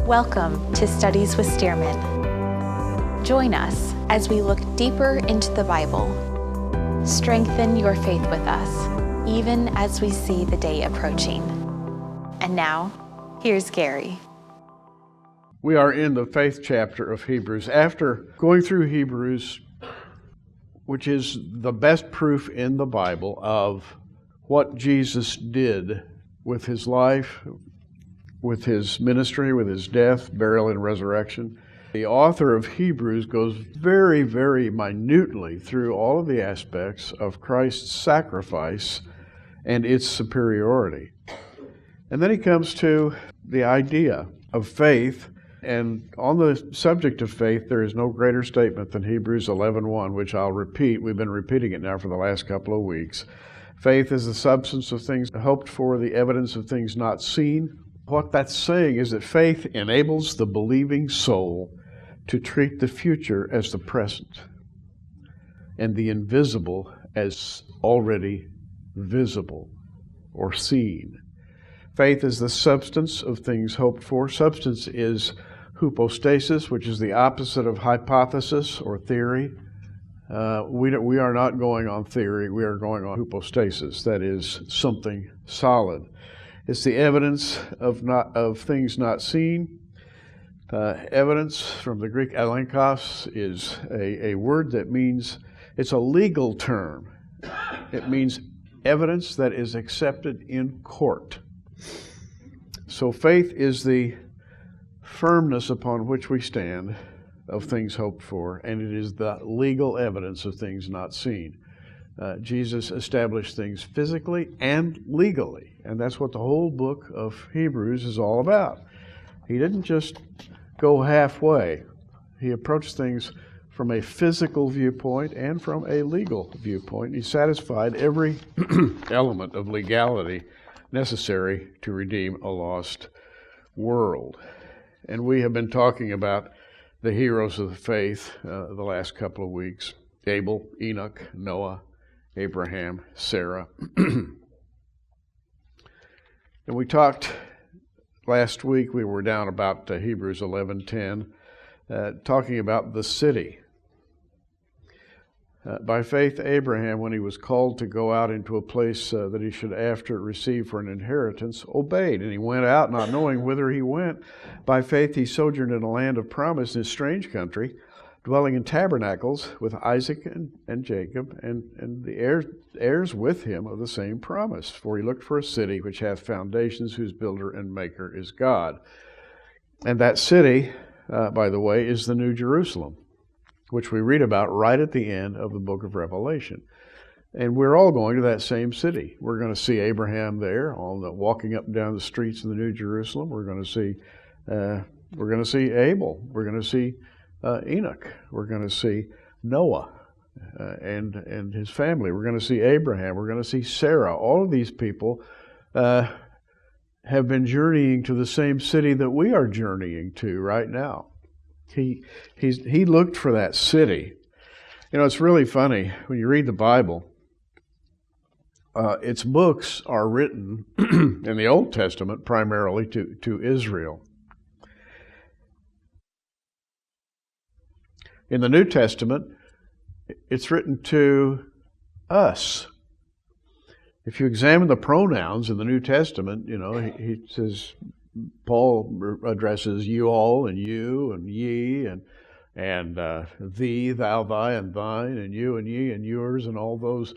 Welcome to Studies with Stearman. Join us as we look deeper into the Bible. Strengthen your faith with us, even as we see the day approaching. And now, here's Gary. We are in the faith chapter of Hebrews. After going through Hebrews, which is the best proof in the Bible of what Jesus did with his life, with his ministry, with his death, burial, and resurrection, the author of Hebrews goes very, very minutely through all of the aspects of Christ's sacrifice and its superiority. And then he comes to the idea of faith. And on the subject of faith, there is no greater statement than Hebrews 11:1, which I'll repeat. We've been repeating it now for the last couple of weeks. Faith is the substance of things hoped for, the evidence of things not seen. What that's saying is that faith enables the believing soul to treat the future as the present and the invisible as already visible or seen. Faith is the substance of things hoped for. Substance is hypostasis, which is the opposite of hypothesis or theory. We are not going on theory, we are going on hypostasis, that is something solid. It's the evidence of things not seen. Evidence from the Greek alenkos is a word that means, it's a legal term. It means evidence that is accepted in court. So faith is the firmness upon which we stand of things hoped for, and it is the legal evidence of things not seen. Jesus established things physically and legally, and that's what the whole book of Hebrews is all about. He didn't just go halfway. He approached things from a physical viewpoint and from a legal viewpoint. He satisfied every element of legality necessary to redeem a lost world. And we have been talking about the heroes of the faith the last couple of weeks: Abel, Enoch, Noah, Abraham, Sarah. And we talked last week, we were down about Hebrews 11:10, talking about the city. By faith, Abraham, when he was called to go out into a place that he should after receive for an inheritance, obeyed. And he went out, not knowing whither he went. By faith, he sojourned in a land of promise in a strange country, dwelling in tabernacles with Isaac and Jacob, and the heirs with him of the same promise. For he looked for a city which hath foundations, whose builder and maker is God. And that city, by the way, is the New Jerusalem, which we read about right at the end of the book of Revelation. And we're all going to that same city. We're going to see Abraham there, walking up and down the streets of the New Jerusalem. We're going to see Abel. We're going to see Enoch. We're going to see Noah and his family. We're going to see Abraham. We're going to see Sarah. All of these people have been journeying to the same city that we are journeying to right now. He looked for that city. You know, it's really funny when you read the Bible. Its books are written in the Old Testament primarily to Israel. In the New Testament, it's written to us. If you examine the pronouns in the New Testament, you know, he says, Paul addresses you all and you and ye and thee, thou, thy, and thine, and you and ye and yours, and all those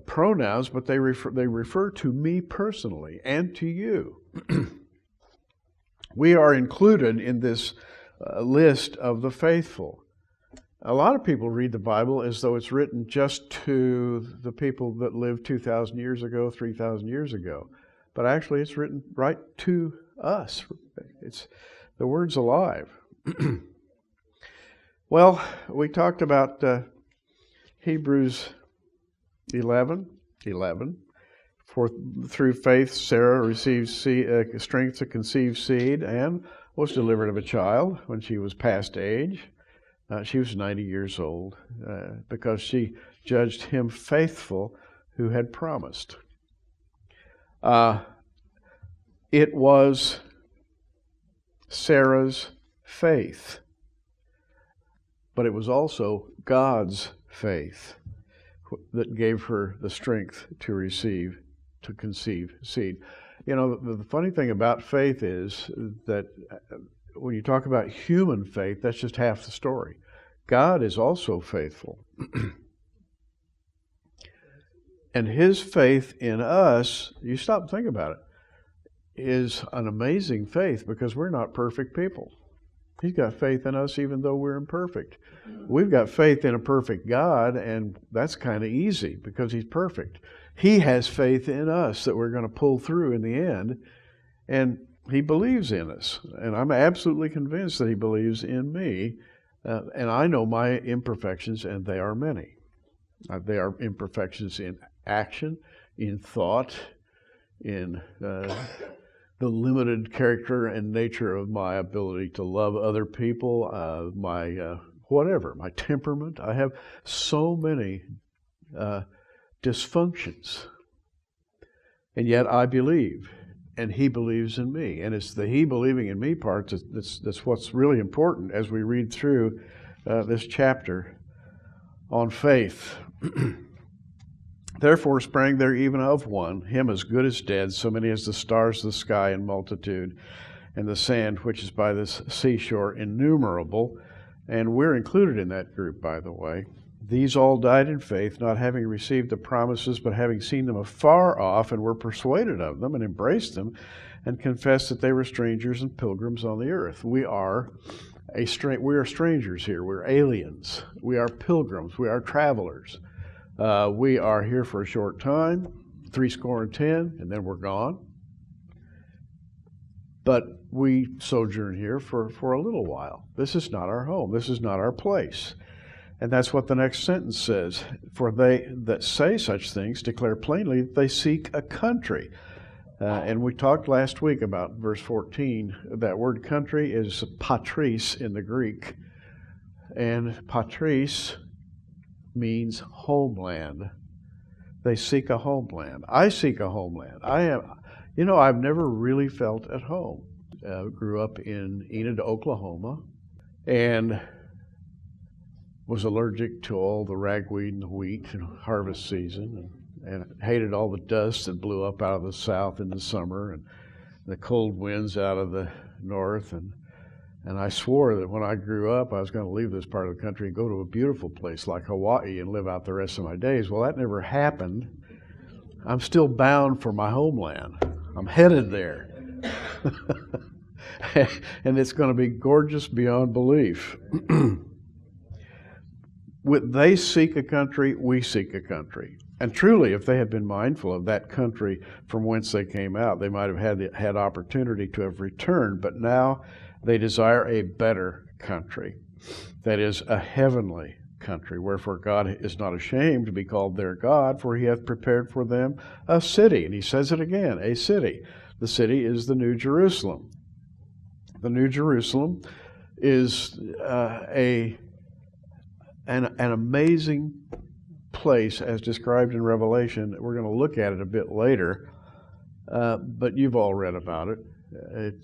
pronouns, but they refer to me personally and to you. We are included in this list of the faithful. A lot of people read the Bible as though it's written just to the people that lived 2,000 years ago, 3,000 years ago. But actually it's written right to us. The word's alive. Well, we talked about Hebrews 11:11. For through faith Sarah received strength to conceive seed and was delivered of a child when she was past age. She was 90 years old because she judged him faithful who had promised. It was Sarah's faith, but it was also God's faith that gave her the strength to conceive seed. You know, the funny thing about faith is that when you talk about human faith, that's just half the story. God is also faithful. And His faith in us, you stop and think about it, is an amazing faith because we're not perfect people. He's got faith in us even though we're imperfect. We've got faith in a perfect God, and that's kind of easy because He's perfect. He has faith in us that we're going to pull through in the end, and He believes in us. And I'm absolutely convinced that He believes in me, and I know my imperfections, and they are many. They are imperfections in action, in thought, in the limited character and nature of my ability to love other people, my my temperament. I have so many dysfunctions. And yet I believe, and He believes in me. And it's the He believing in me part that's what's really important as we read through this chapter on faith. Therefore sprang there even of one, him as good as dead, so many as the stars of the sky in multitude, and the sand which is by this seashore innumerable. And we're included in that group, by the way. These all died in faith, not having received the promises, but having seen them afar off, and were persuaded of them, and embraced them, and confessed that they were strangers and pilgrims on the earth. We are strangers here. We're aliens. We are pilgrims. We are travelers. We are here for a short time, 70, and then we're gone. But we sojourn here for a little while. This is not our home. This is not our place. And that's what the next sentence says. For they that say such things declare plainly that they seek a country. And we talked last week about verse 14. That word country is patris in the Greek. And patris means homeland. They seek a homeland. I seek a homeland. I've never really felt at home. Grew up in Enid, Oklahoma, and was allergic to all the ragweed and the wheat in harvest season, and hated all the dust that blew up out of the south in the summer and the cold winds out of the north. And I swore that when I grew up, I was going to leave this part of the country and go to a beautiful place like Hawaii and live out the rest of my days. Well, that never happened. I'm still bound for my homeland. I'm headed there. And it's going to be gorgeous beyond belief. They seek a country, we seek a country. And truly, if they had been mindful of that country from whence they came out, they might have had opportunity to have returned. But now they desire a better country, that is, a heavenly country. Wherefore God is not ashamed to be called their God, for He hath prepared for them a city. And He says it again, a city. The city is the New Jerusalem. The New Jerusalem is an amazing place as described in Revelation. We're going to look at it a bit later, but you've all read about it.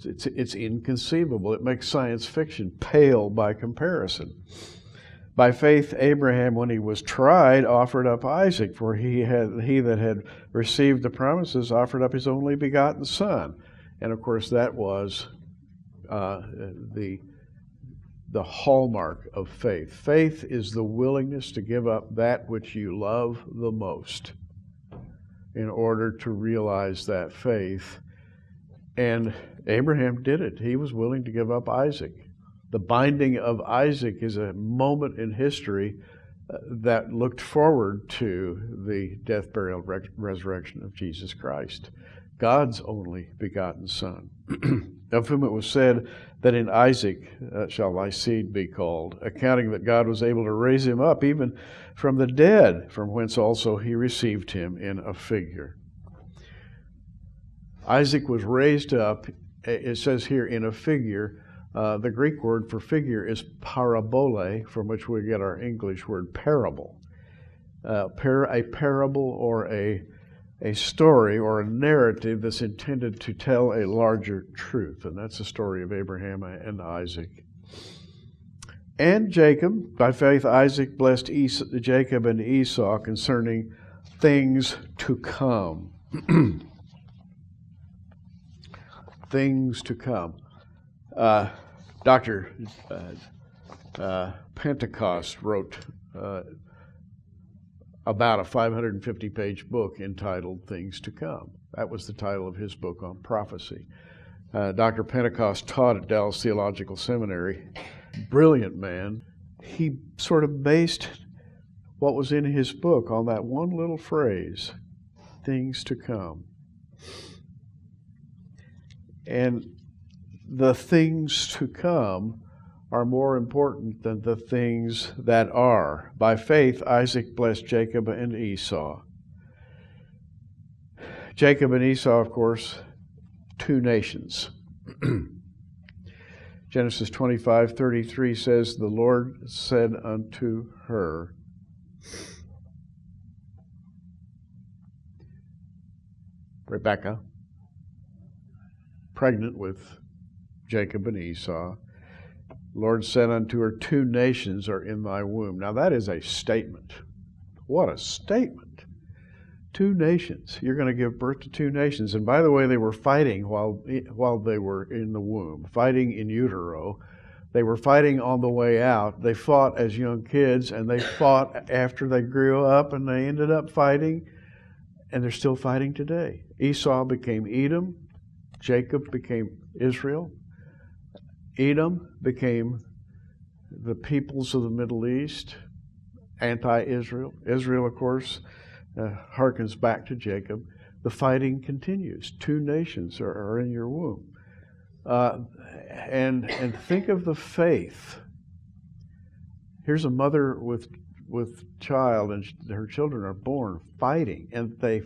It's inconceivable. It makes science fiction pale by comparison. By faith, Abraham, when he was tried, offered up Isaac, for he that had received the promises offered up his only begotten son. And of course, that was the hallmark of faith. Faith is the willingness to give up that which you love the most in order to realize that faith. And Abraham did it. He was willing to give up Isaac. The binding of Isaac is a moment in history that looked forward to the death, burial, resurrection of Jesus Christ, God's only begotten Son, of whom it was said that in Isaac shall thy seed be called, accounting that God was able to raise him up even from the dead, from whence also he received him in a figure. Isaac was raised up, it says here, in a figure. The Greek word for figure is parabole, from which we get our English word parable. A parable or a a story or a narrative that's intended to tell a larger truth, and that's the story of Abraham and Isaac. And Jacob, by faith, Isaac blessed Jacob and Esau concerning things to come. Things to come. Dr. Pentecost wrote about a 550-page book entitled Things to Come. That was the title of his book on prophecy. Dr. Pentecost taught at Dallas Theological Seminary. Brilliant man. He sort of based what was in his book on that one little phrase, things to come. And the things to come are more important than the things that are. By faith, Isaac blessed Jacob and Esau. Jacob and Esau, of course, two nations. Genesis 25:33 says, the Lord said unto her, Rebekah, pregnant with Jacob and Esau, Lord said unto her, two nations are in thy womb. Now that is a statement. What a statement. Two nations. You're going to give birth to two nations. And by the way, they were fighting while they were in the womb, fighting in utero. They were fighting on the way out. They fought as young kids, and they fought after they grew up, and they ended up fighting, and they're still fighting today. Esau became Edom. Jacob became Israel. Edom became the peoples of the Middle East, anti-Israel. Israel, of course, harkens back to Jacob. The fighting continues. Two nations are in your womb. And think of the faith. Here's a mother with child, and her children are born fighting, and they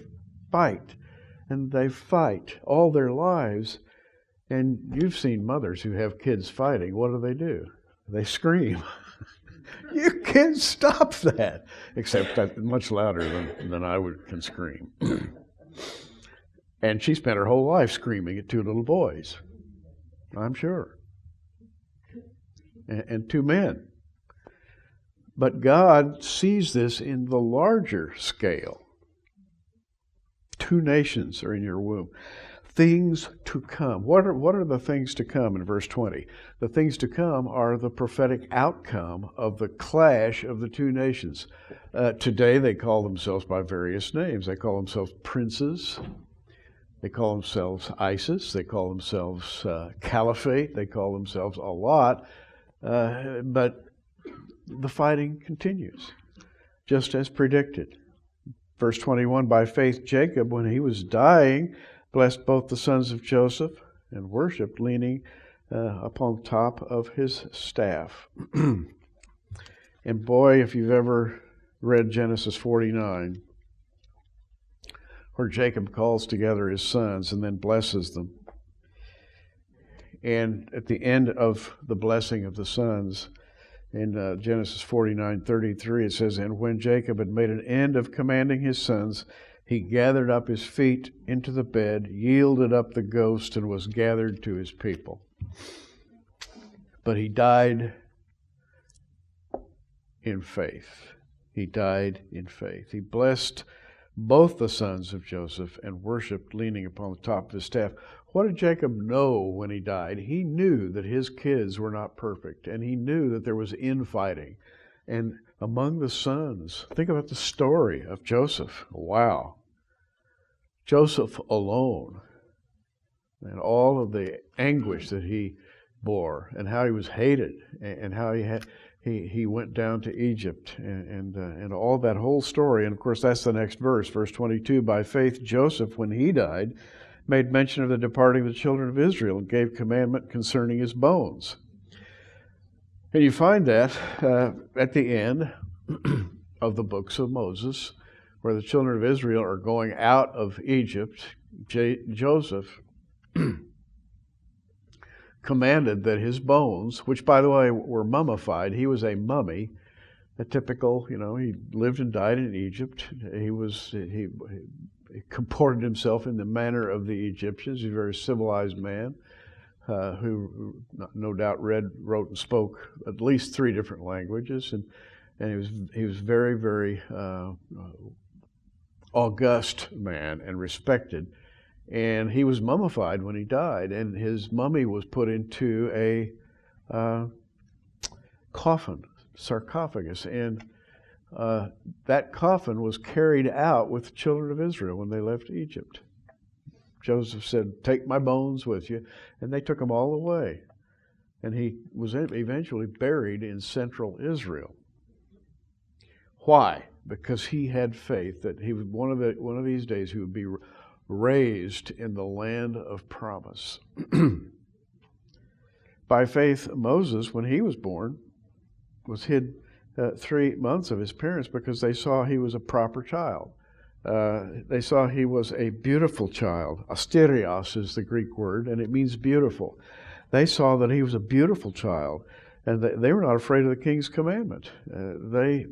fight, and they fight all their lives. And you've seen mothers who have kids fighting. What do? They scream. You can't stop that. Except that much louder than I can scream. And she spent her whole life screaming at two little boys, I'm sure. And two men. But God sees this in the larger scale. Two nations are in your womb. Things to come. What are the things to come in verse 20? The things to come are the prophetic outcome of the clash of the two nations. Today they call themselves by various names. They call themselves princes. They call themselves ISIS. They call themselves caliphate. They call themselves a lot. But the fighting continues, just as predicted. Verse 21, by faith Jacob, when he was dying, blessed both the sons of Joseph and worshipped, leaning upon the top of his staff. And boy, if you've ever read Genesis 49, where Jacob calls together his sons and then blesses them. And at the end of the blessing of the sons, in Genesis 49:33, it says, and when Jacob had made an end of commanding his sons, he gathered up his feet into the bed, yielded up the ghost, and was gathered to his people. But he died in faith. He died in faith. He blessed both the sons of Joseph and worshipped, leaning upon the top of his staff. What did Jacob know when he died? He knew that his kids were not perfect, and he knew that there was infighting. And among the sons, think about the story of Joseph. Wow. Joseph alone, and all of the anguish that he bore, and how he was hated, and how he went down to Egypt, and all that whole story. And of course, that's the next verse, verse 22. By faith, Joseph, when he died, made mention of the departing of the children of Israel, and gave commandment concerning his bones. And you find that at the end of the books of Moses, where the children of Israel are going out of Egypt. Joseph commanded that his bones, which by the way were mummified, he was a mummy, a typical, he lived and died in Egypt. comported himself in the manner of the Egyptians. He's a very civilized man who no doubt read, wrote, and spoke at least 3 different languages, and he was very, very august man and respected. And he was mummified when he died, and his mummy was put into a coffin, sarcophagus, and that coffin was carried out with the children of Israel when they left Egypt. Joseph said, "Take my bones with you," and they took them all away. And he was eventually buried in central Israel. Why? Because he had faith that he would one of these days he would be raised in the land of promise. By faith, Moses, when he was born, was hid 3 months of his parents because they saw he was a proper child. They saw he was a beautiful child. Asterios is the Greek word, and it means beautiful. They saw that he was a beautiful child, and they were not afraid of the king's commandment. They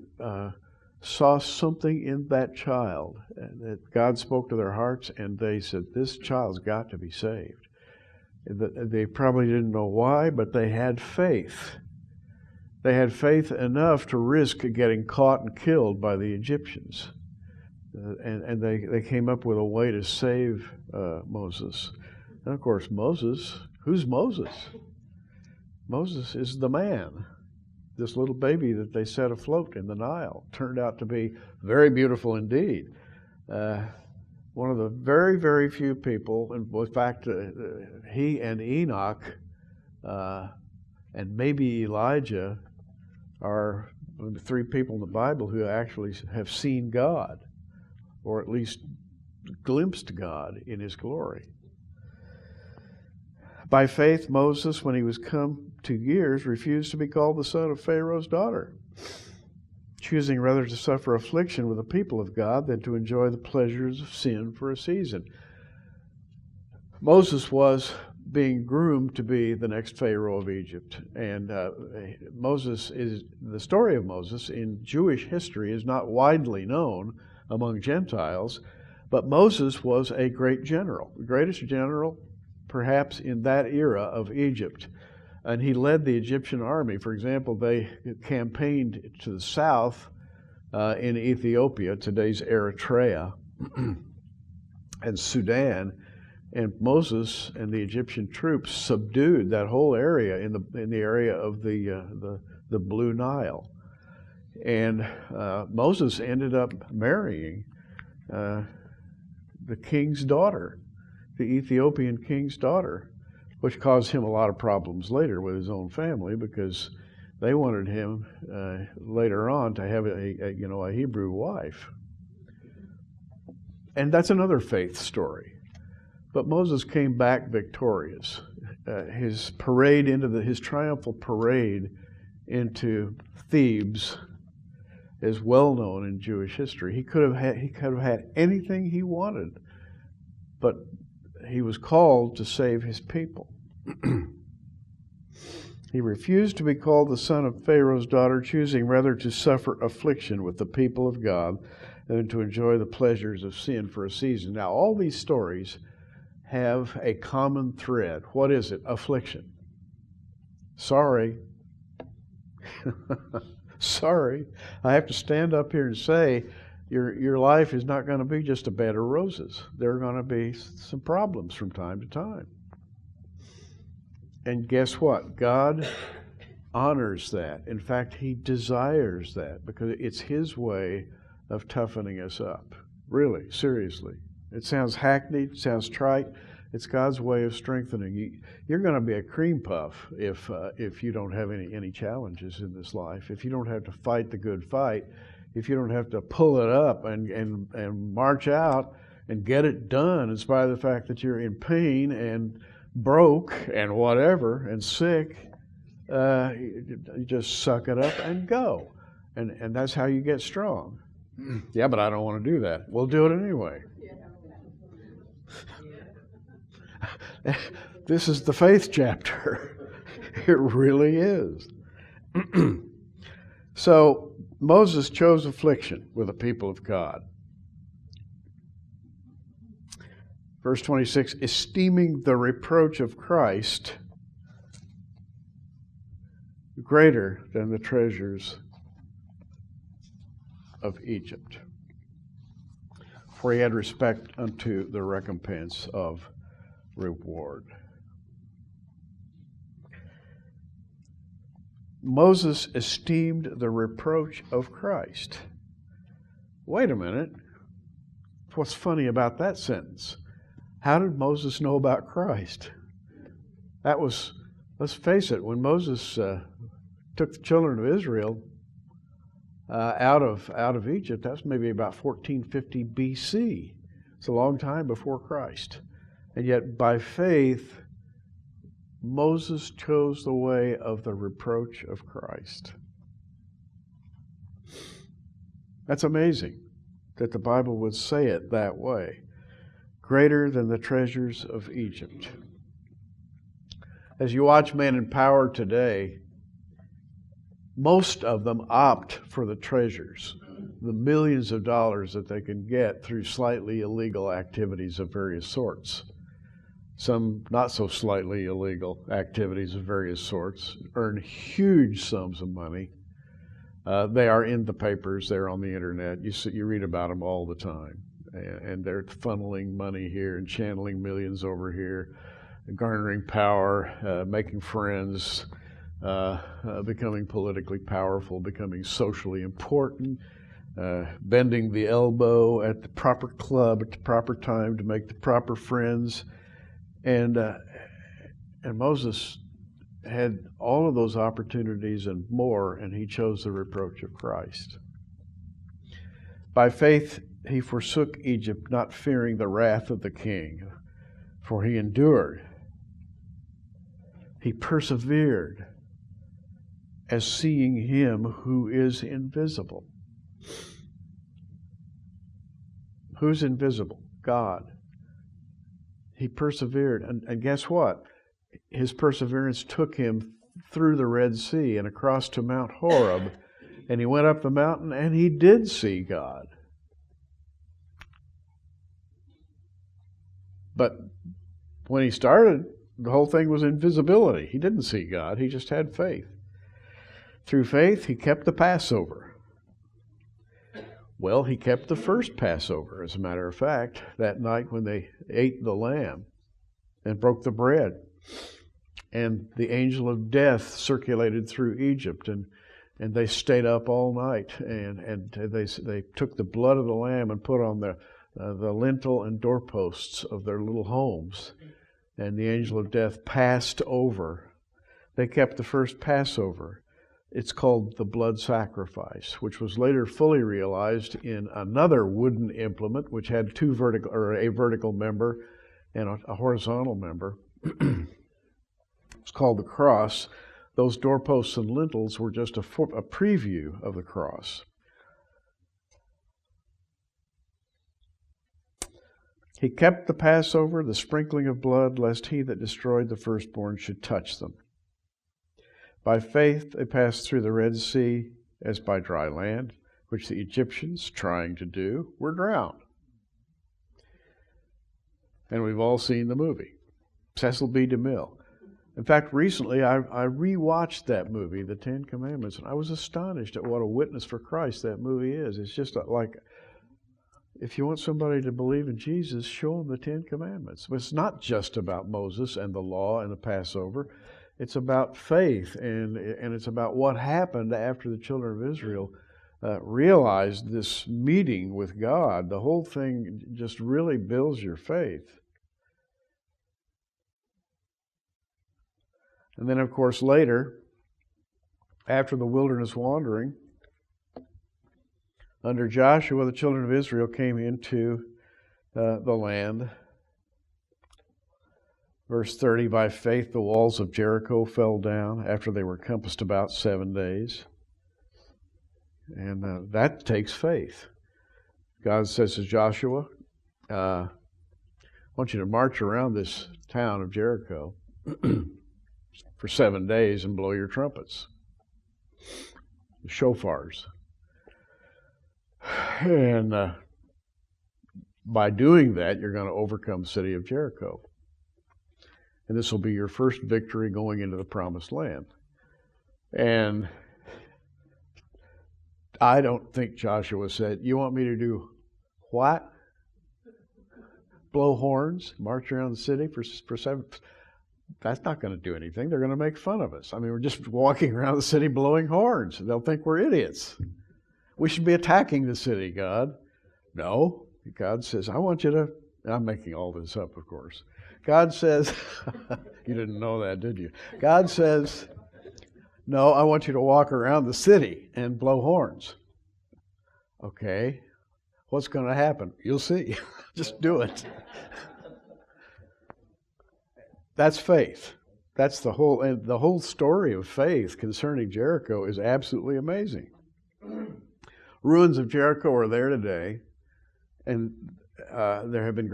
saw something in that child that God spoke to their hearts, and they said, "This child's got to be saved." They probably didn't know why, but they had faith. They had faith enough to risk getting caught and killed by the Egyptians. And they came up with a way to save Moses. And of course, Moses, who's Moses? Moses is the man. This little baby that they set afloat in the Nile turned out to be very beautiful indeed. One of the very, very few people, and in fact, he and Enoch and maybe Elijah are the 3 people in the Bible who actually have seen God, or at least glimpsed God in His glory. By faith, Moses, when he was come to years, refused to be called the son of Pharaoh's daughter, choosing rather to suffer affliction with the people of God than to enjoy the pleasures of sin for a season. Moses was being groomed to be the next Pharaoh of Egypt. And the story of Moses in Jewish history is not widely known among Gentiles, but Moses was a great general, the greatest general perhaps in that era of Egypt. And he led the Egyptian army. For example, they campaigned to the south in Ethiopia, today's Eritrea, and Sudan. And Moses and the Egyptian troops subdued that whole area in the area of the Blue Nile. And Moses ended up marrying the king's daughter, the Ethiopian king's daughter, which caused him a lot of problems later with his own family because they wanted him later on to have a Hebrew wife. And that's another faith story. But Moses came back victorious. His triumphal parade into Thebes is well known in Jewish history. He could have had anything he wanted, but he was called to save his people. He refused to be called the son of Pharaoh's daughter, choosing rather to suffer affliction with the people of God than to enjoy the pleasures of sin for a season. Now, all these stories have a common thread. What is it? Affliction. Sorry. Sorry. I have to stand up here and say, your life is not going to be just a bed of roses. There are going to be some problems from time to time. And guess what? God honors that. In fact, He desires that because it's His way of toughening us up. Really, seriously. It sounds hackneyed, it sounds trite. It's God's way of strengthening you. You're going to be a cream puff if you don't have any challenges in this life. If you don't have to fight the good fight, if you don't have to pull it up and march out and get it done in spite of the fact that you're in pain and broke and whatever and sick, you just suck it up and go. And that's how you get strong. Yeah, but I don't want to do that. We'll do it anyway. This is the faith chapter. It really is. So Moses chose affliction with the people of God. Verse 26, esteeming the reproach of Christ greater than the treasures of Egypt. For he had respect unto the recompense of reward. Moses esteemed the reproach of Christ. Wait a minute. What's funny about that sentence? How did Moses know about Christ? That was, let's face it, when Moses took the children of Israel out of Egypt, that's maybe about 1450 BC. It's a long time before Christ. And yet by faith, Moses chose the way of the reproach of Christ. That's amazing that the Bible would say it that way. Greater than the treasures of Egypt. As you watch men in power today, most of them opt for the treasures, the millions of dollars that they can get through slightly illegal activities of various sorts. Some not so slightly illegal activities of various sorts earn huge sums of money. They are in the papers, they're on the internet. You read about them all the time. And they're funneling money here and channeling millions over here, garnering power, making friends, becoming politically powerful, becoming socially important, bending the elbow at the proper club at the proper time to make the proper friends. And Moses had all of those opportunities and more, and he chose the reproach of Christ. By faith, he forsook Egypt, not fearing the wrath of the king, for he endured. He persevered as seeing him who is invisible. Who's invisible? God. He persevered, and guess what? His perseverance took him through the Red Sea and across to Mount Horeb, and he went up the mountain and he did see God. But when he started, the whole thing was invisibility. He didn't see God. He just had faith. Through faith, he kept the Passover. Well, he kept the first Passover, as a matter of fact, that night when they ate the lamb and broke the bread. And the angel of death circulated through Egypt, and they stayed up all night. And they took the blood of the lamb and put on the lintel and doorposts of their little homes. And the angel of death passed over. They kept the first Passover. It's called the blood sacrifice, which was later fully realized in another wooden implement, which had a vertical member and a horizontal member. It's called the cross. Those doorposts and lintels were just a preview of the cross. He kept the Passover, the sprinkling of blood, lest he that destroyed the firstborn should touch them. By faith they passed through the Red Sea as by dry land, which the Egyptians, trying to do, were drowned. And we've all seen the movie, Cecil B. DeMille. In fact, recently I rewatched that movie, The Ten Commandments, and I was astonished at what a witness for Christ that movie is. It's just like, if you want somebody to believe in Jesus, show them the Ten Commandments. But it's not just about Moses and the law and the Passover. It's about faith, and it's about what happened after the children of Israel realized this meeting with God. The whole thing just really builds your faith. And then, of course, later, after the wilderness wandering, under Joshua, the children of Israel came into the land. Verse 30, by faith the walls of Jericho fell down after they were compassed about 7 days. And that takes faith. God says to Joshua, I want you to march around this town of Jericho for 7 days and blow your trumpets, the shofars. And by doing that, you're going to overcome the city of Jericho. And this will be your first victory going into the promised land. And I don't think Joshua said, you want me to do what? Blow horns, march around the city for 7. That's not going to do anything. They're going to make fun of us. I mean, we're just walking around the city blowing horns. They'll think we're idiots. We should be attacking the city, God. No. God says, I want you to, and I'm making all this up, of course. God says, you didn't know that, did you? God says, no, I want you to walk around the city and blow horns. Okay. What's going to happen? You'll see. Just do it. That's faith. That's the whole story of faith concerning Jericho is absolutely amazing. Ruins of Jericho are there today, and there have been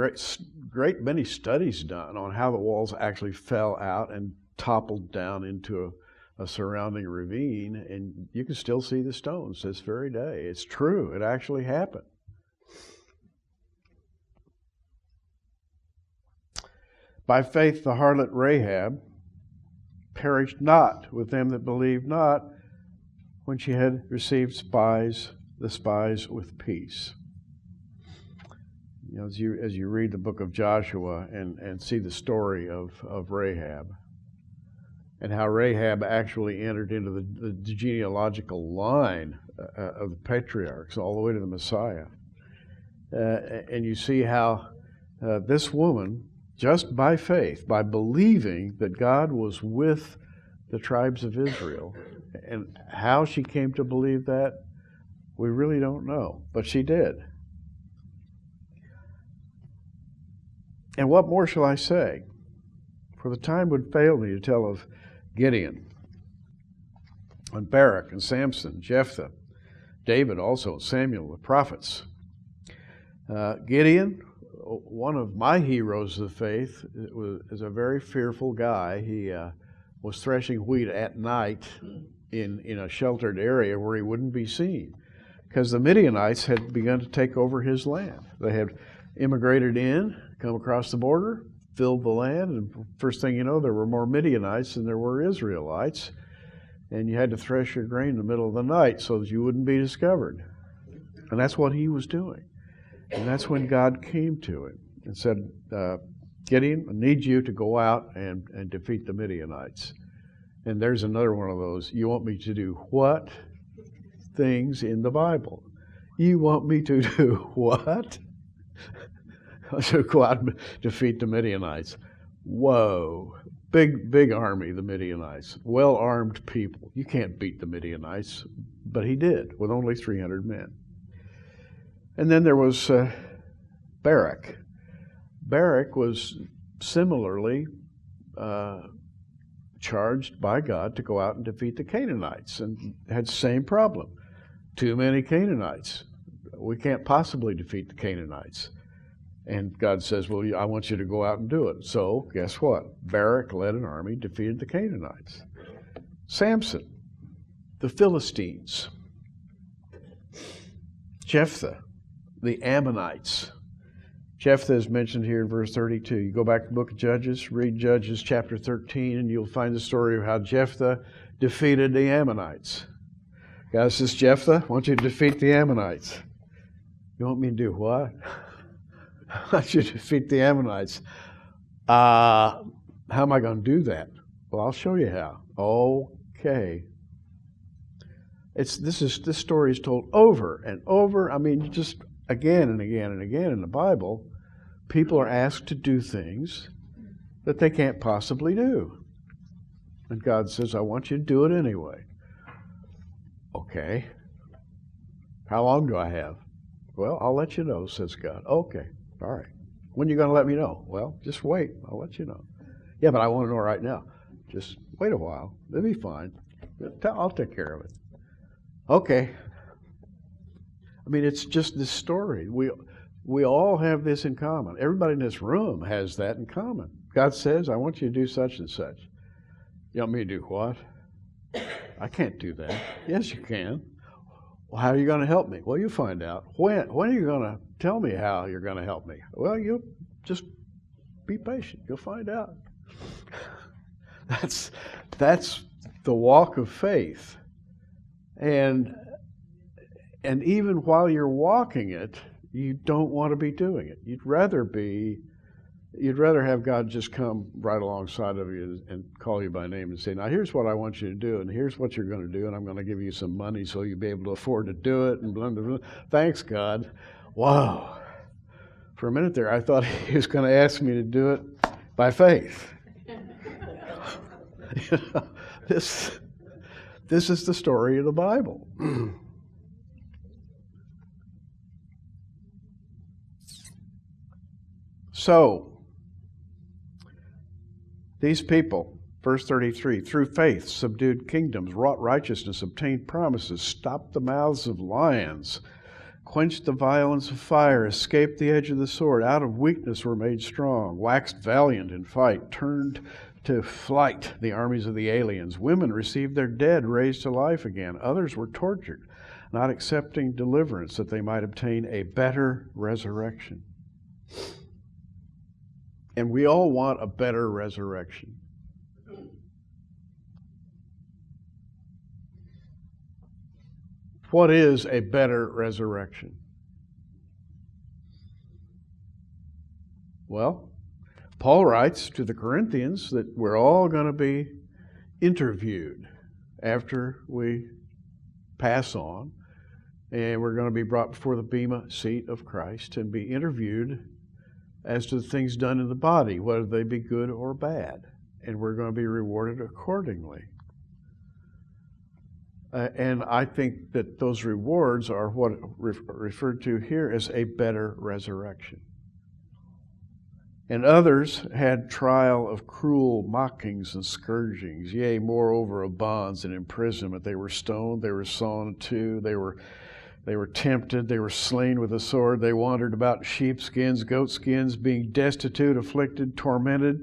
great many studies done on how the walls actually fell out and toppled down into a surrounding ravine, and you can still see the stones this very day. It's true. It actually happened. By faith the harlot Rahab perished not with them that believed not, when she had received the spies with peace. You know, as you read the book of Joshua and see the story of Rahab, and how Rahab actually entered into the genealogical line of the patriarchs all the way to the Messiah. And you see how this woman, just by faith, by believing that God was with the tribes of Israel, and how she came to believe that, we really don't know, but she did. And what more shall I say? For the time would fail me to tell of Gideon, and Barak, and Samson, Jephthah, David also, Samuel, the prophets. Gideon, one of my heroes of faith, is a very fearful guy. He was threshing wheat at night in a sheltered area where he wouldn't be seen, because the Midianites had begun to take over his land. They had immigrated in, come across the border, filled the land, and first thing you know, there were more Midianites than there were Israelites, and you had to thresh your grain in the middle of the night so that you wouldn't be discovered. And that's what he was doing. And that's when God came to him and said, Gideon, I need you to go out and defeat the Midianites. And there's another one of those. You want me to do what? Things in the Bible. You want me to do what? To go out and defeat the Midianites. Whoa. Big army, the Midianites. Well-armed people. You can't beat the Midianites. But he did, with only 300 men. And then there was Barak. Barak was similarly charged by God to go out and defeat the Canaanites, and had the same problem. Too many Canaanites. We can't possibly defeat the Canaanites. And God says, well, I want you to go out and do it. So, guess what? Barak led an army, defeated the Canaanites. Samson, the Philistines. Jephthah, the Ammonites. Jephthah is mentioned here in verse 32. You go back to the book of Judges, read Judges chapter 13, and you'll find the story of how Jephthah defeated the Ammonites. God says, Jephthah, I want you to defeat the Ammonites. You want me to do what? I want you to defeat the Ammonites. How am I going to do that? Well, I'll show you how. Okay. This story is told over and over. I mean, just again and again and again in the Bible, people are asked to do things that they can't possibly do. And God says, I want you to do it anyway. Okay. How long do I have? Well, I'll let you know, says God. Okay. All right. When are you going to let me know? Well, just wait. I'll let you know. Yeah, but I want to know right now. Just wait a while. It'll be fine. I'll take care of it. Okay. I mean, it's just this story. We all have this in common. Everybody in this room has that in common. God says, I want you to do such and such. You want me to do what? I can't do that. Yes, you can. Well, how are you going to help me? Well, you find out. When are you going to tell me how you're going to help me? Well, you just be patient. You'll find out. That's the walk of faith. And even while you're walking it, you don't want to be doing it. You'd rather have God just come right alongside of you and call you by name and say, now here's what I want you to do, and here's what you're going to do, and I'm going to give you some money so you'll be able to afford to do it, and blah, blah, blah. Thanks, God. Wow. For a minute there, I thought he was going to ask me to do it by faith. This is the story of the Bible. So, these people, verse 33, through faith subdued kingdoms, wrought righteousness, obtained promises, stopped the mouths of lions, quenched the violence of fire, escaped the edge of the sword, out of weakness were made strong, waxed valiant in fight, turned to flight the armies of the aliens. Women received their dead raised to life again. Others were tortured, not accepting deliverance that they might obtain a better resurrection. And we all want a better resurrection. What is a better resurrection? Well, Paul writes to the Corinthians that we're all going to be interviewed after we pass on, and we're going to be brought before the bema seat of Christ and be interviewed as to the things done in the body, whether they be good or bad, and we're going to be rewarded accordingly. And I think that those rewards are what referred to here as a better resurrection. And others had trial of cruel mockings and scourgings, yea, moreover of bonds and imprisonment. They were stoned, they were sawn in two, they were tempted, they were slain with a sword, they wandered about in sheepskins, goatskins, being destitute, afflicted, tormented,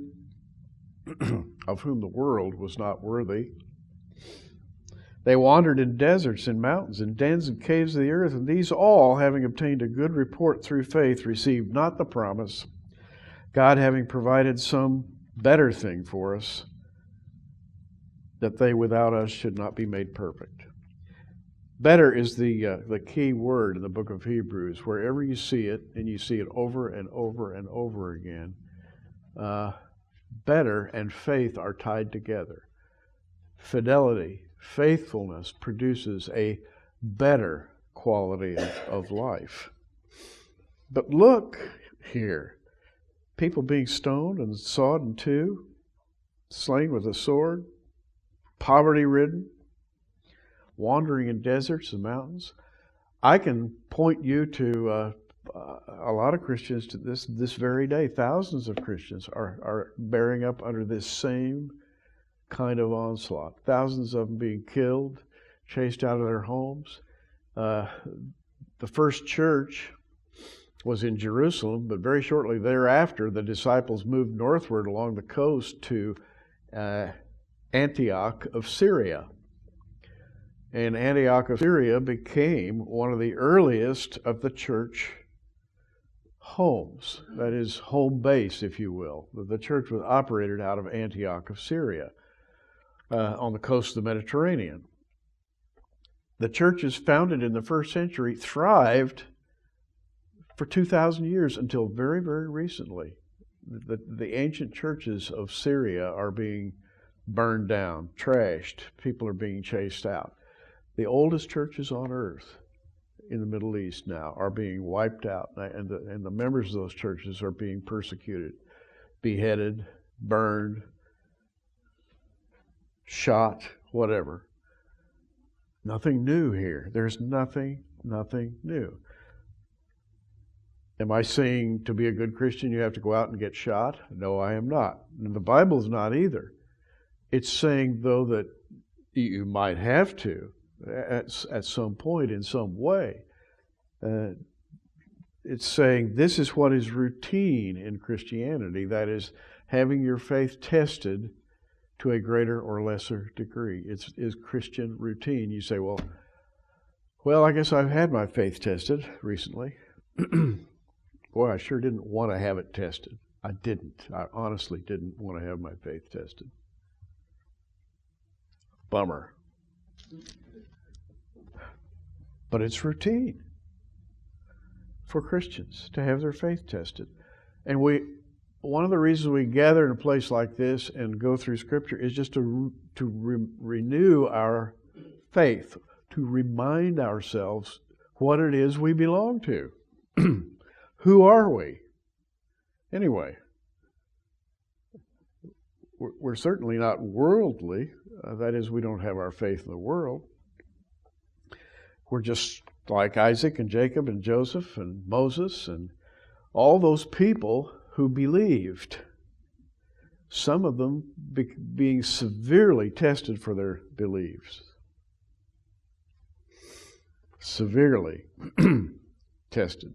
of whom the world was not worthy. They wandered in deserts and mountains, in dens and caves of the earth, and these all, having obtained a good report through faith, received not the promise, God having provided some better thing for us, that they without us should not be made perfect. Better is the key word in the book of Hebrews. Wherever you see it, and you see it over and over and over again, better and faith are tied together. Fidelity, faithfulness produces a better quality of life. But look here. People being stoned and sawed in two, slain with a sword, poverty-ridden, wandering in deserts and mountains. I can point you to a lot of Christians to this very day. Thousands of Christians are bearing up under this same kind of onslaught. Thousands of them being killed, chased out of their homes. The first church was in Jerusalem, but very shortly thereafter, the disciples moved northward along the coast to Antioch of Syria. And Antioch of Syria became one of the earliest of the church homes. That is, home base, if you will. The church was operated out of Antioch of Syria on the coast of the Mediterranean. The churches founded in the first century thrived for 2,000 years until very, very recently. The ancient churches of Syria are being burned down, trashed. People are being chased out. The oldest churches on earth in the Middle East now are being wiped out, and the members of those churches are being persecuted, beheaded, burned, shot, whatever. Nothing new here. There's nothing new. Am I saying to be a good Christian you have to go out and get shot? No, I am not. And the Bible's not either. It's saying, though, that you might have to at some point in some way. It's saying this is what is routine in Christianity, that is, having your faith tested to a greater or lesser degree. It's Christian routine. You say, well, Well, I guess I've had my faith tested recently. Boy, I sure didn't want to have it tested. I didn't. I honestly didn't want to have my faith tested. Bummer. But it's routine for Christians to have their faith tested. And one of the reasons we gather in a place like this and go through Scripture is just to renew our faith, to remind ourselves what it is we belong to. Who are we? Anyway, we're certainly not worldly. That is, we don't have our faith in the world. We're just like Isaac and Jacob and Joseph and Moses and all those people who believed. Some of them being severely tested for their beliefs. Severely tested.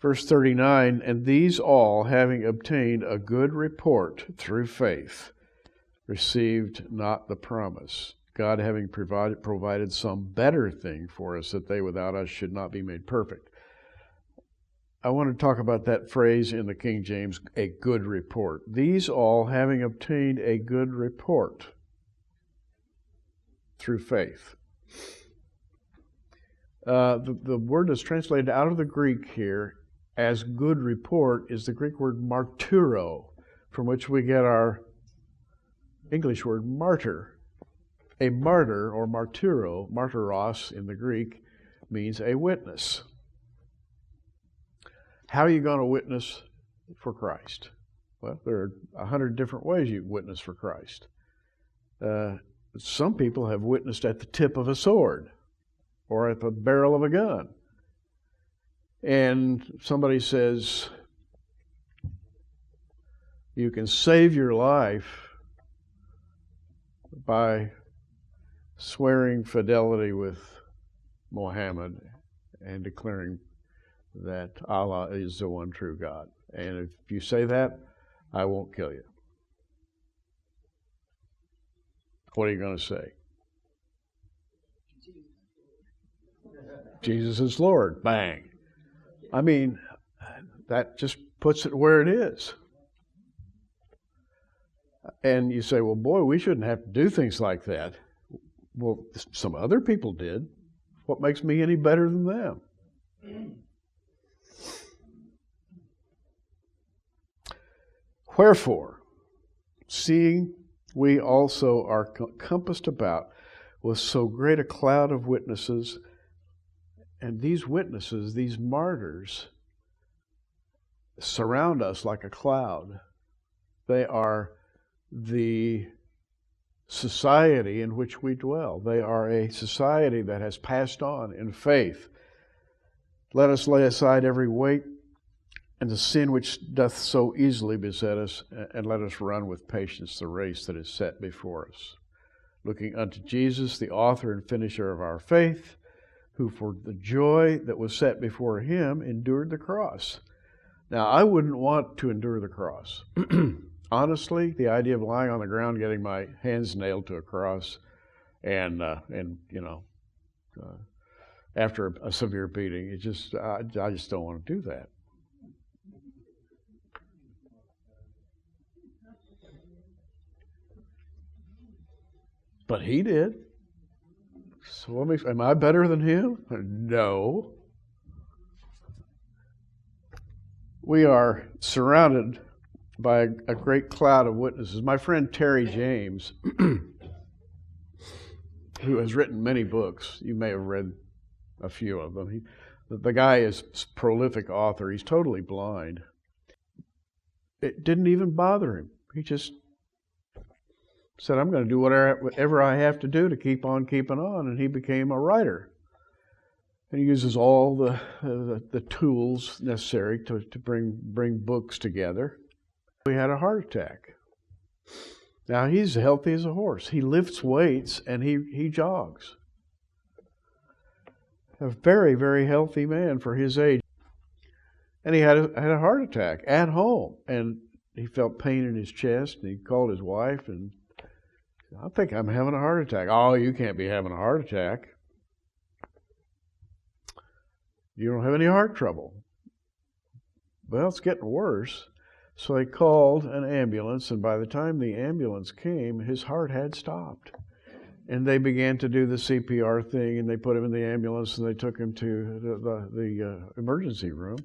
Verse 39, and these all, having obtained a good report through faith, received not the promise, God having provided some better thing for us, that they without us should not be made perfect. I want to talk about that phrase in the King James, a good report. These all, having obtained a good report through faith. The word that's translated out of the Greek here as good report is the Greek word marturo, from which we get our English word martyr. A martyr, or martyro, martyros in the Greek, means a witness. How are you going to witness for Christ? Well, there are 100 different ways you witness for Christ. Some people have witnessed at the tip of a sword or at the barrel of a gun. And somebody says, you can save your life by swearing fidelity with Muhammad and declaring that Allah is the one true God. And if you say that, I won't kill you. What are you going to say? Jesus is Lord. Bang. I mean, that just puts it where it is. And you say, well, boy, we shouldn't have to do things like that. Well, some other people did. What makes me any better than them? Wherefore, seeing we also are compassed about with so great a cloud of witnesses, and these witnesses, these martyrs, surround us like a cloud. They are the society in which we dwell. They are a society that has passed on in faith. Let us lay aside every weight and the sin which doth so easily beset us, and let us run with patience the race that is set before us, looking unto Jesus, the author and finisher of our faith, who for the joy that was set before him endured the cross. Now, I wouldn't want to endure the cross. Honestly, the idea of lying on the ground, getting my hands nailed to a cross, and after a severe beating, I just don't want to do that. But he did. So am I better than him? No. We are surrounded by a great cloud of witnesses. My friend Terry James, who has written many books, you may have read a few of them. The guy is a prolific author. He's totally blind. It didn't even bother him. He just said, I'm going to do whatever I have to do to keep on keeping on. And he became a writer. And he uses all the tools necessary to bring books together. He had a heart attack. Now, he's healthy as a horse. He lifts weights and he jogs. A very, very healthy man for his age. And he had a heart attack at home. And he felt pain in his chest, and he called his wife, and I think I'm having a heart attack. Oh, you can't be having a heart attack. You don't have any heart trouble. Well, it's getting worse. So they called an ambulance, and by the time the ambulance came, his heart had stopped. And they began to do the CPR thing, and they put him in the ambulance, and they took him to the emergency room.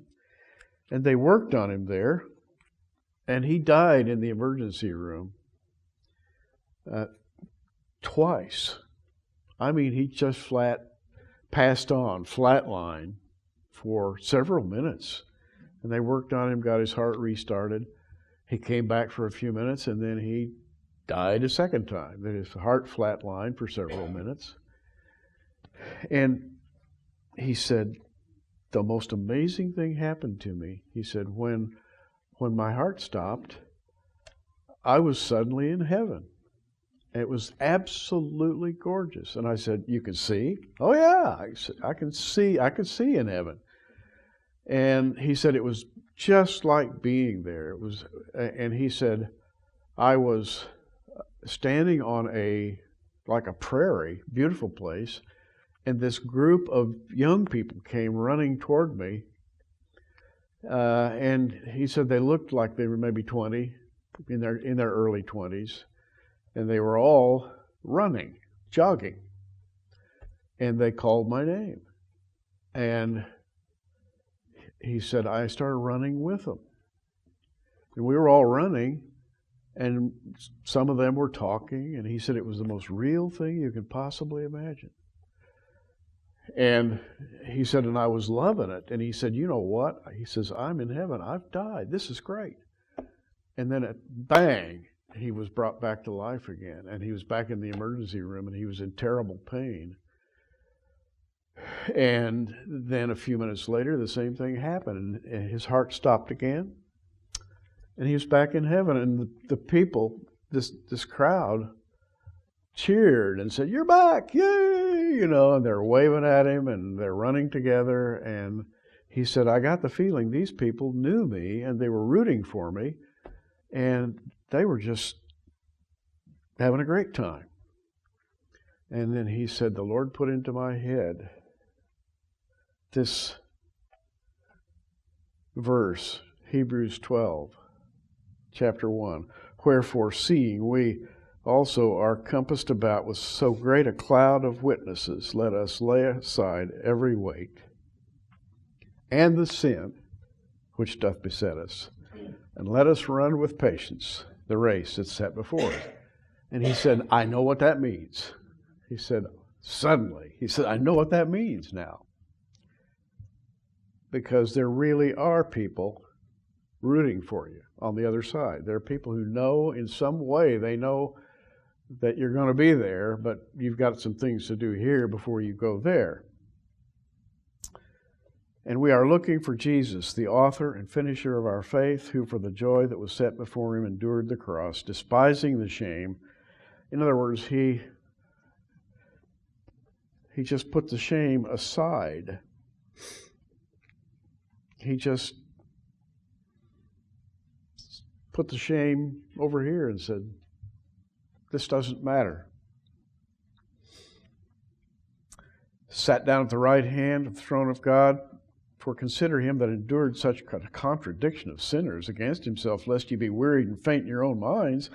And they worked on him there, and he died in the emergency room twice. I mean, he just passed on, flatline, for several minutes. And they worked on him, got his heart restarted. He came back for a few minutes, and then he died a second time. Then his heart flatlined for several minutes. And he said, the most amazing thing happened to me. He said, when my heart stopped, I was suddenly in heaven. It was absolutely gorgeous. And I said, you can see? Oh yeah, I can see in heaven. And he said it was just like being there. And he said, I was standing on like a prairie, beautiful place, and this group of young people came running toward me. And he said they looked like they were maybe 20, in their early 20s, and they were all running, jogging. And they called my name. And he said, I started running with them. And we were all running, and some of them were talking, and he said it was the most real thing you could possibly imagine. And he said, and I was loving it. And he said, you know what? He says, I'm in heaven. I've died. This is great. And then bang, he was brought back to life again. And he was back in the emergency room, and he was in terrible pain. And then a few minutes later, the same thing happened, and his heart stopped again, and he was back in heaven. And the people, this crowd, cheered and said, "You're back, yay!" And they're waving at him, and they're running together. And he said, "I got the feeling these people knew me, and they were rooting for me, and they were just having a great time." And then he said, the Lord put into my head this verse, Hebrews 12, chapter 1. Wherefore, seeing we also are compassed about with so great a cloud of witnesses, let us lay aside every weight and the sin which doth beset us, and let us run with patience the race that's set before us. And he said, I know what that means. He said, suddenly, I know what that means now. Because there really are people rooting for you on the other side. There are people who know in some way, they know that you're going to be there, but you've got some things to do here before you go there. And we are looking for Jesus, the author and finisher of our faith, who for the joy that was set before him endured the cross, despising the shame. In other words, he just put the shame aside. He just put the shame over here and said, this doesn't matter. Sat down at the right hand of the throne of God. For consider him that endured such a contradiction of sinners against himself, lest ye be wearied and faint in your own minds.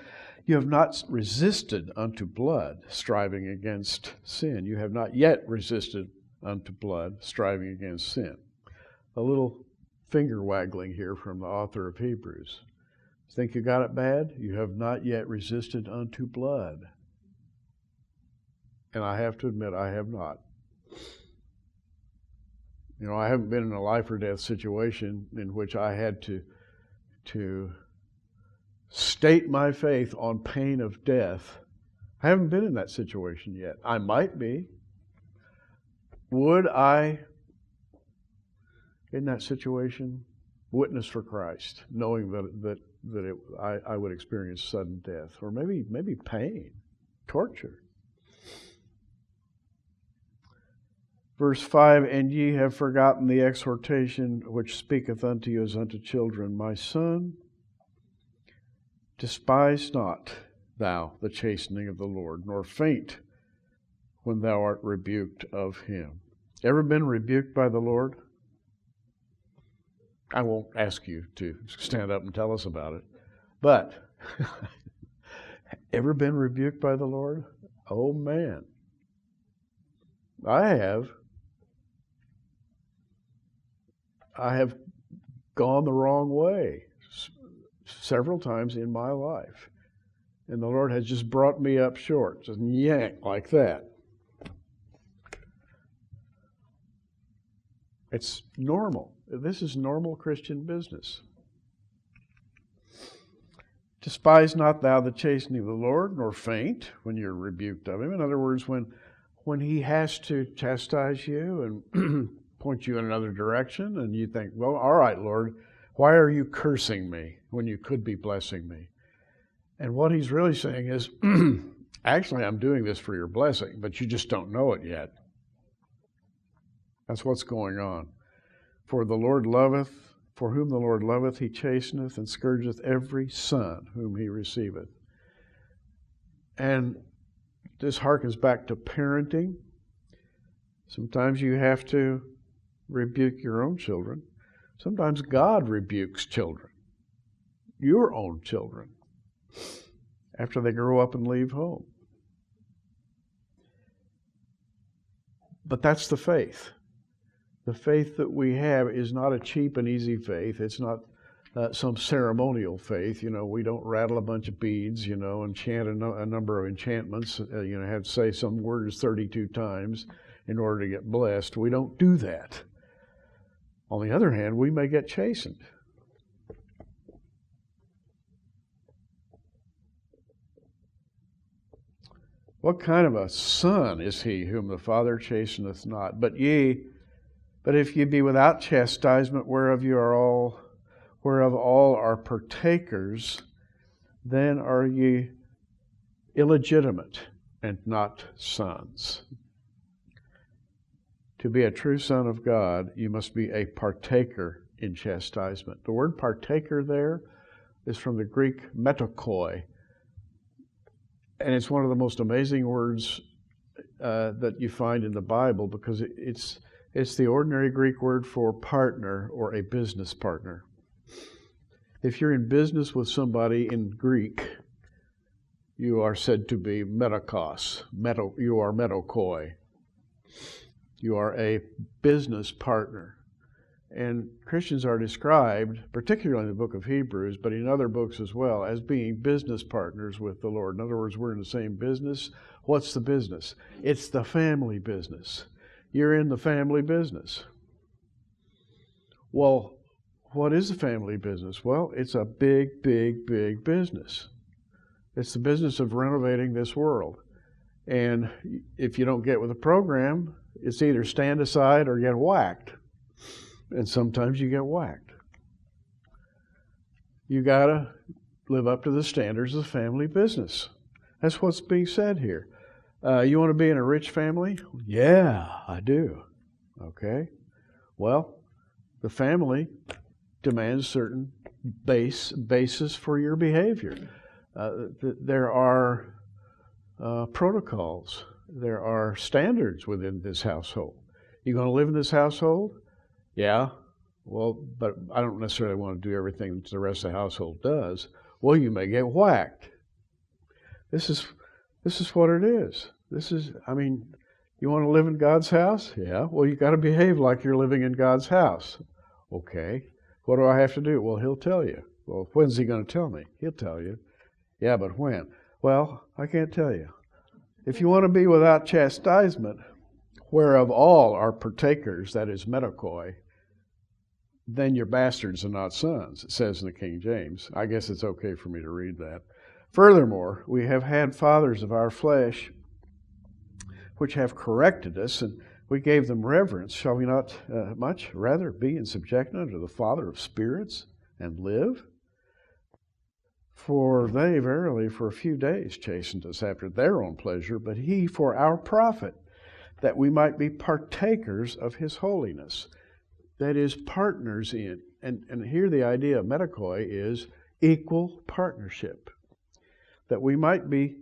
You have not resisted unto blood, striving against sin. You have not yet resisted unto blood, striving against sin. A little finger waggling here from the author of Hebrews. Think you got it bad? You have not yet resisted unto blood. And I have to admit, I have not. I haven't been in a life or death situation in which I had to state my faith on pain of death. I haven't been in that situation yet. I might be. Would I, in that situation, witness for Christ, knowing that I would experience sudden death, or maybe pain, torture? Verse 5, and ye have forgotten the exhortation which speaketh unto you as unto children. My son, despise not thou the chastening of the Lord, nor faint when thou art rebuked of him. Ever been rebuked by the Lord? I won't ask you to stand up and tell us about it, but ever been rebuked by the Lord? Oh man, I have. I have gone the wrong way several times in my life. And the Lord has just brought me up short, just yank like that. It's normal. This is normal Christian business. Despise not thou the chastening of the Lord, nor faint when you're rebuked of him. In other words, when he has to chastise you and point you in another direction, and you think, well, all right, Lord, why are you cursing me when you could be blessing me? And what he's really saying is, actually, I'm doing this for your blessing, but you just don't know it yet. That's what's going on. For whom the Lord loveth, he chasteneth, and scourgeth every son whom he receiveth. And this harkens back to parenting. Sometimes you have to rebuke your own children. Sometimes God rebukes children, your own children, after they grow up and leave home. But that's the faith. The faith that we have is not a cheap and easy faith. It's not some ceremonial faith. We don't rattle a bunch of beads, and chant a number of enchantments, have to say some words 32 times in order to get blessed. We don't do that. On the other hand, we may get chastened. What kind of a son is he whom the Father chasteneth not? But if ye be without chastisement, whereof all are partakers, then are ye illegitimate and not sons. To be a true son of God, you must be a partaker in chastisement. The word partaker there is from the Greek metokoi, and it's one of the most amazing words that you find in the Bible, because it's the ordinary Greek word for partner or a business partner. If you're in business with somebody in Greek, you are said to be metokos. You are metokoi. You are a business partner. And Christians are described, particularly in the book of Hebrews, but in other books as well, as being business partners with the Lord. In other words, we're in the same business. What's the business? It's the family business. You're in the family business. Well, what is the family business? Well, it's a big, big, big business. It's the business of renovating this world. And if you don't get with the program, it's either stand aside or get whacked. And sometimes you get whacked. You got to live up to the standards of the family business. That's what's being said here. You want to be in a rich family? Yeah, I do. Okay. Well, the family demands certain basis for your behavior. There are protocols. There are standards within this household. You going to live in this household? Yeah. Well, but I don't necessarily want to do everything that the rest of the household does. Well, you may get whacked. This is what it is. You want to live in God's house? Yeah. Well, you got to behave like you're living in God's house. Okay. What do I have to do? Well, he'll tell you. Well, when's he going to tell me? He'll tell you. Yeah, but when? Well, I can't tell you. If you want to be without chastisement, whereof all are partakers, that is metokoi, then you're bastards and not sons, it says in the King James. I guess it's okay for me to read that. Furthermore, we have had fathers of our flesh which have corrected us, and we gave them reverence. Shall we not much rather be in subjection unto the Father of spirits and live? For they verily for a few days chastened us after their own pleasure, but he for our profit, that we might be partakers of his holiness. That is, partners in. And here the idea of metakoi is equal partnership. That we might be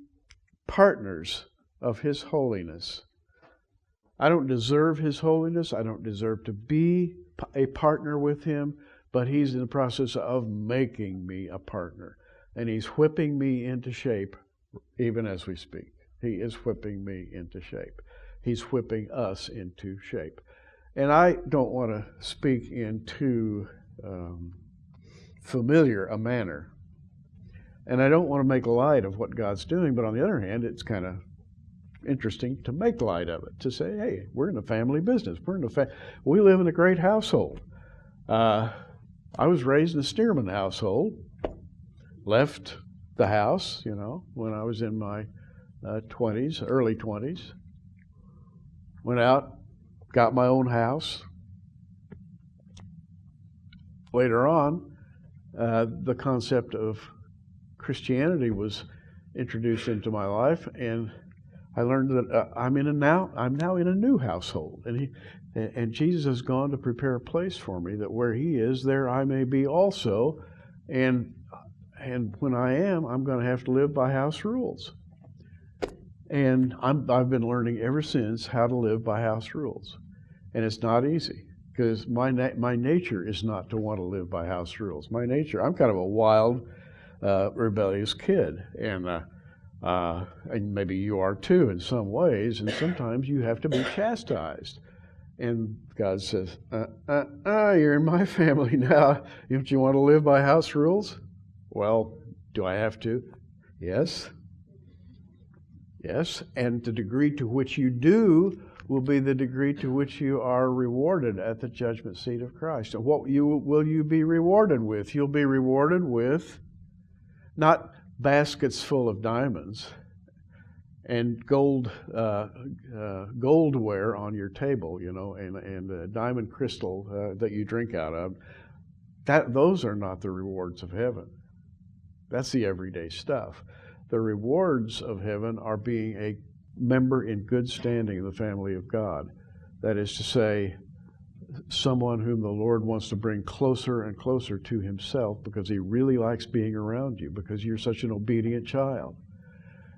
partners of his holiness. I don't deserve his holiness. I don't deserve to be a partner with him, but he's in the process of making me a partner. And he's whipping me into shape even as we speak. He is whipping me into shape. He's whipping us into shape. And I don't want to speak in too familiar a manner. And I don't want to make light of what God's doing, but on the other hand, it's kind of interesting to make light of it, to say, hey, we're in a family business. We live in a great household. I was raised in a Stearman household, left the house, when I was in my 20s, early 20s. Went out, got my own house. Later on, the concept of Christianity was introduced into my life, and I learned that I'm now in a new household, and Jesus has gone to prepare a place for me, that where He is, there I may be also, and when I am, I'm going to have to live by house rules. And I've been learning ever since how to live by house rules, and it's not easy, because my nature is not to want to live by house rules. My nature, I'm kind of a wild, rebellious kid, and maybe you are too in some ways, and sometimes you have to be chastised. And God says, you're in my family now. Don't you want to live by house rules? Well, do I have to? Yes. Yes, and the degree to which you do will be the degree to which you are rewarded at the judgment seat of Christ. And what will you be rewarded with? You'll be rewarded with not baskets full of diamonds and goldware on your table, and diamond crystal that you drink out of. Those are not the rewards of heaven. That's the everyday stuff. The rewards of heaven are being a member in good standing in the family of God. That is to say, someone whom the Lord wants to bring closer and closer to Himself, because He really likes being around you, because you're such an obedient child.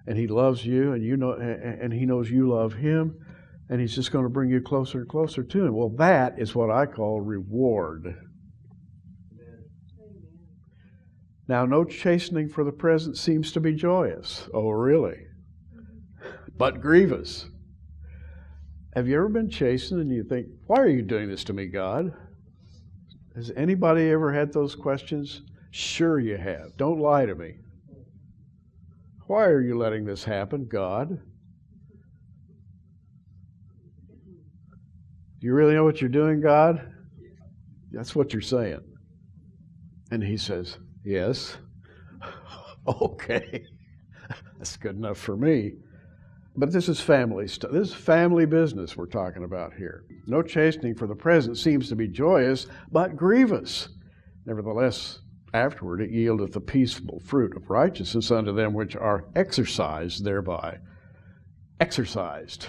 And He loves you, and He knows you love Him, and He's just going to bring you closer and closer to Him. Well, that is what I call reward. Now, no chastening for the present seems to be joyous. Oh, really? But grievous. Have you ever been chastened and you think, why are you doing this to me, God? Has anybody ever had those questions? Sure you have. Don't lie to me. Why are you letting this happen, God? Do you really know what you're doing, God? That's what you're saying. And He says, yes. Okay. That's good enough for me. But this is family stuff. This is family business we're talking about here. No chastening for the present seems to be joyous, but grievous. Nevertheless, afterward it yieldeth the peaceful fruit of righteousness unto them which are exercised thereby. Exercised.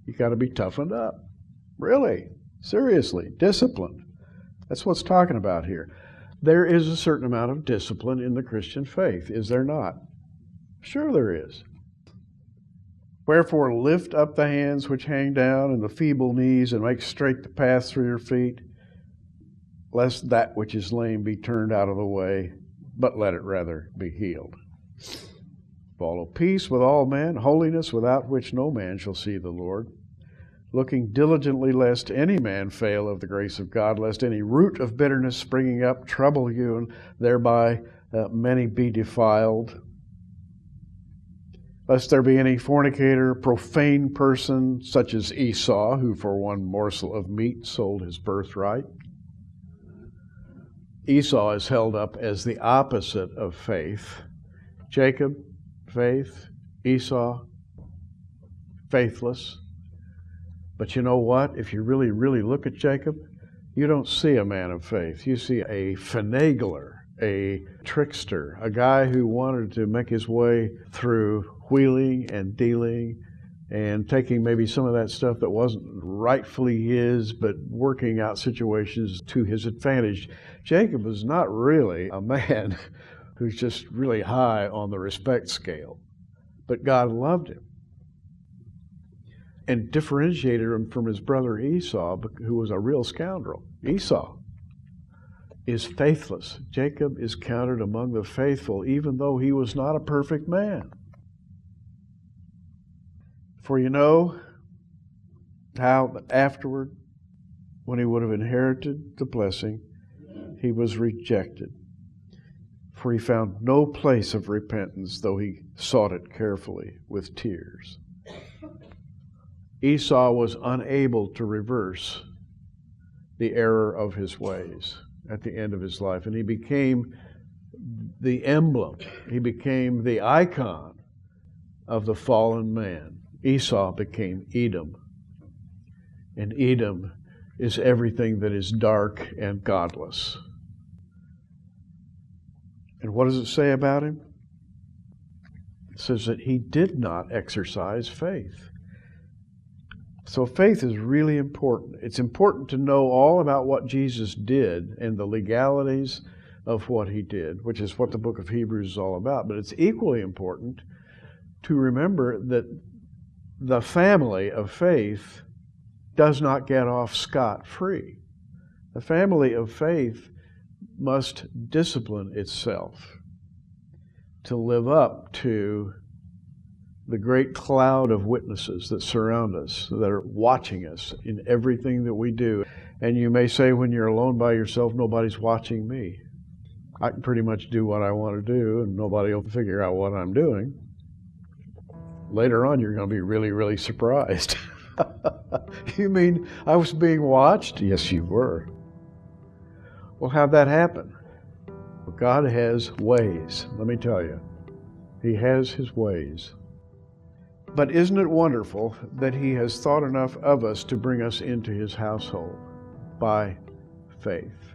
You got to be toughened up. Really. Seriously. Disciplined. That's what's talking about here. There is a certain amount of discipline in the Christian faith, is there not? Sure there is. Wherefore lift up the hands which hang down, and the feeble knees, and make straight the path through your feet, lest that which is lame be turned out of the way, but let it rather be healed. Follow peace with all men, holiness without which no man shall see the Lord. Looking diligently lest any man fail of the grace of God, lest any root of bitterness springing up trouble you, and thereby many be defiled. Lest there be any fornicator, profane person, such as Esau, who for one morsel of meat sold his birthright. Esau is held up as the opposite of faith. Jacob, faith. Esau, faithless. But you know what? If you really, really look at Jacob, you don't see a man of faith. You see a finagler, a trickster, a guy who wanted to make his way through wheeling and dealing and taking maybe some of that stuff that wasn't rightfully his, but working out situations to his advantage. Jacob was not really a man who's just really high on the respect scale, but God loved him and differentiated him from his brother Esau, who was a real scoundrel. Esau is faithless. Jacob is counted among the faithful, even though he was not a perfect man. For you know how that afterward, when he would have inherited the blessing, he was rejected. For he found no place of repentance, though he sought it carefully with tears. Esau was unable to reverse the error of his ways at the end of his life, and he became the emblem, he became the icon of the fallen man. Esau became Edom, and Edom is everything that is dark and godless. And what does it say about him? It says that he did not exercise faith. So faith is really important. It's important to know all about what Jesus did and the legalities of what he did, which is what the book of Hebrews is all about. But it's equally important to remember that the family of faith does not get off scot-free. The family of faith must discipline itself to live up to the great cloud of witnesses that surround us, that are watching us in everything that we do. And you may say when you're alone by yourself, nobody's watching me. I can pretty much do what I want to do, and nobody will figure out what I'm doing. Later on, you're going to be really, really surprised. You mean I was being watched? Yes, you were. Well, how'd that happen? Well, God has ways, let me tell you. He has His ways. But isn't it wonderful that He has thought enough of us to bring us into His household by faith?